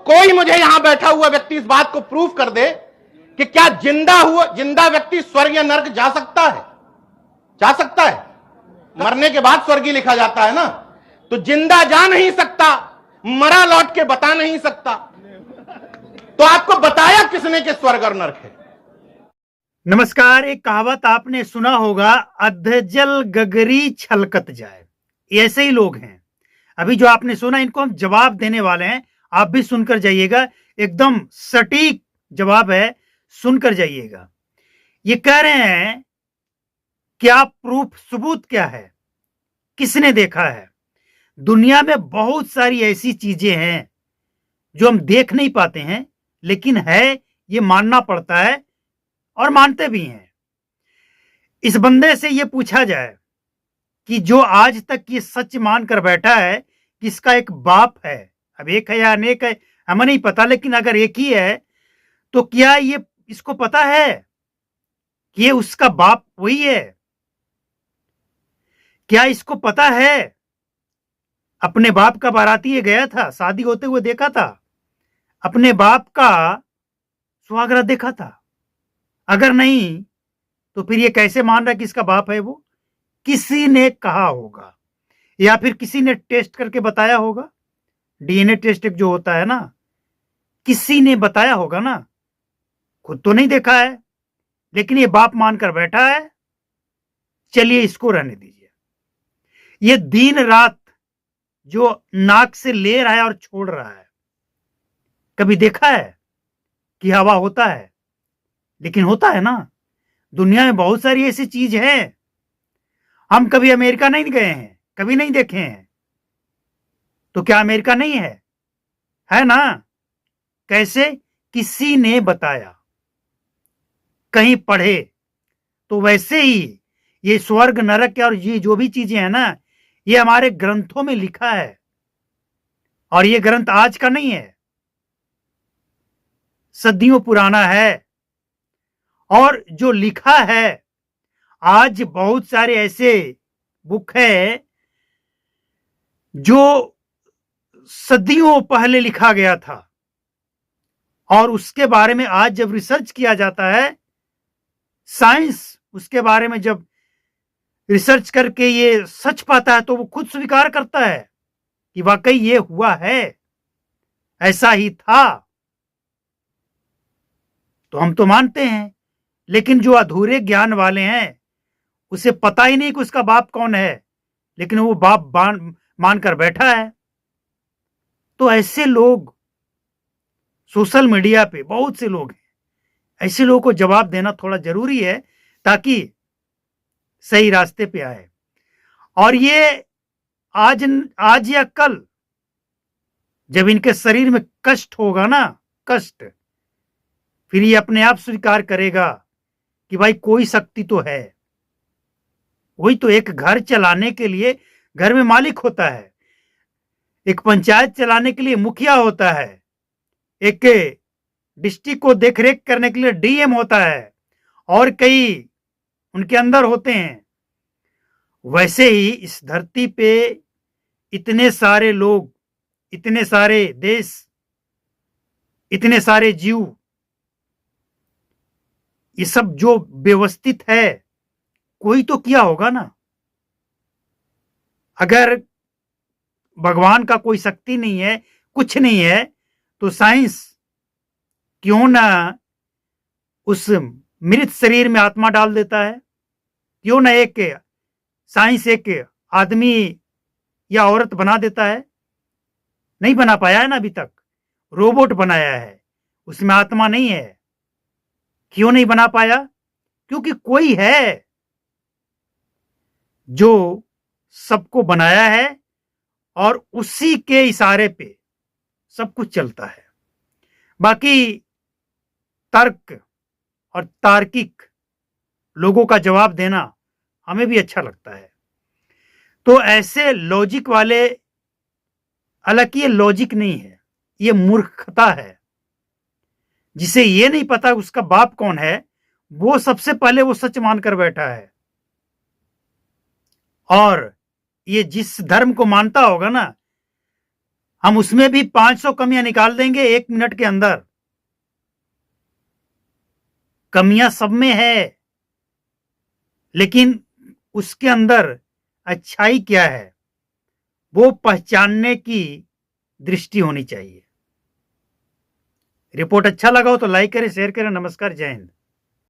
कोई मुझे यहां बैठा हुआ व्यक्ति इस बात को प्रूफ कर दे कि क्या जिंदा व्यक्ति स्वर्ग या नर्क जा सकता है? जा सकता है? मरने के बाद स्वर्ग ही लिखा जाता है ना। तो जिंदा जा नहीं सकता, मरा लौट के बता नहीं सकता, तो आपको बताया किसने कि स्वर्ग और नर्क है? नमस्कार। एक कहावत आपने सुना होगा, अधजल गगरी छलकत जाए। ऐसे ही लोग हैं। अभी जो आपने सुना, इनको हम जवाब देने वाले हैं। आप भी सुनकर जाइएगा, एकदम सटीक जवाब है, सुनकर जाइएगा। ये कह रहे हैं क्या प्रूफ, सबूत क्या है, किसने देखा है? दुनिया में बहुत सारी ऐसी चीजें हैं जो हम देख नहीं पाते हैं, लेकिन है, ये मानना पड़ता है और मानते भी हैं। इस बंदे से ये पूछा जाए कि जो आज तक ये सच मानकर बैठा है कि इसका एक बाप है, अब एक है या अनेक है हमें नहीं पता, लेकिन अगर एक ही है तो क्या ये इसको पता है कि ये उसका बाप वही है? क्या इसको पता है अपने बाप का बाराती ये गया था, शादी होते हुए देखा था, अपने बाप का सुहागरात देखा था? अगर नहीं तो फिर ये कैसे मान रहा है कि इसका बाप है वो? किसी ने कहा होगा या फिर किसी ने टेस्ट करके बताया होगा। डीएनए टेस्ट एक जो होता है ना, किसी ने बताया होगा ना। खुद तो नहीं देखा है, लेकिन ये बाप मानकर बैठा है। चलिए इसको रहने दीजिए। ये दिन रात जो नाक से ले रहा है और छोड़ रहा है, कभी देखा है कि हवा होता है? लेकिन होता है ना। दुनिया में बहुत सारी ऐसी चीज है। हम कभी अमेरिका नहीं गए हैं, कभी नहीं देखे हैं, तो क्या अमेरिका नहीं है ना? कैसे? किसी ने बताया, कहीं पढ़े। तो वैसे ही ये स्वर्ग नरक और ये जो भी चीजें हैं ना, ये हमारे ग्रंथों में लिखा है। और ये ग्रंथ आज का नहीं है, सदियों पुराना है। और जो लिखा है, आज बहुत सारे ऐसे बुक है जो सदियों पहले लिखा गया था, और उसके बारे में आज जब रिसर्च किया जाता है, साइंस उसके बारे में जब रिसर्च करके ये सच पाता है, तो वो खुद स्वीकार करता है कि वाकई ये हुआ है, ऐसा ही था। तो हम तो मानते हैं, लेकिन जो अधूरे ज्ञान वाले हैं, उसे पता ही नहीं कि उसका बाप कौन है, लेकिन वो बाप मानकर बैठा है। तो ऐसे लोग सोशल मीडिया पे बहुत से लोग हैं। ऐसे लोगों को जवाब देना थोड़ा जरूरी है, ताकि सही रास्ते पे आए। और ये आज या कल जब इनके शरीर में कष्ट होगा ना, कष्ट, फिर ये अपने आप स्वीकार करेगा कि भाई कोई शक्ति तो है। वही तो, एक घर चलाने के लिए घर में मालिक होता है, एक पंचायत चलाने के लिए मुखिया होता है, एक डिस्ट्रिक्ट को देखरेख करने के लिए डीएम होता है, और कई उनके अंदर होते हैं। वैसे ही इस धरती पे इतने सारे लोग, इतने सारे देश, इतने सारे जीव, ये सब जो व्यवस्थित है, कोई तो किया होगा ना। अगर भगवान का कोई शक्ति नहीं है, कुछ नहीं है, तो साइंस क्यों ना उस मृत शरीर में आत्मा डाल देता है? क्यों ना एक साइंस एक आदमी या औरत बना देता है? नहीं बना पाया है ना अभी तक। रोबोट बनाया है, उसमें आत्मा नहीं है। क्यों नहीं बना पाया? क्योंकि कोई है जो सबको बनाया है, और उसी के इशारे पे सब कुछ चलता है। बाकी तर्क और तार्किक लोगों का जवाब देना हमें भी अच्छा लगता है। तो ऐसे लॉजिक वाले, हालांकि ये लॉजिक नहीं है, ये मूर्खता है। जिसे ये नहीं पता उसका बाप कौन है, वो सबसे पहले वो सच मानकर बैठा है। और ये जिस धर्म को मानता होगा ना, हम उसमें भी 500 कमियां निकाल देंगे 1 मिनट के अंदर। कमियां सब में है, लेकिन उसके अंदर अच्छाई क्या है वो पहचानने की दृष्टि होनी चाहिए। रिपोर्ट अच्छा लगा हो तो लाइक करें, शेयर करें। नमस्कार, जय हिंद।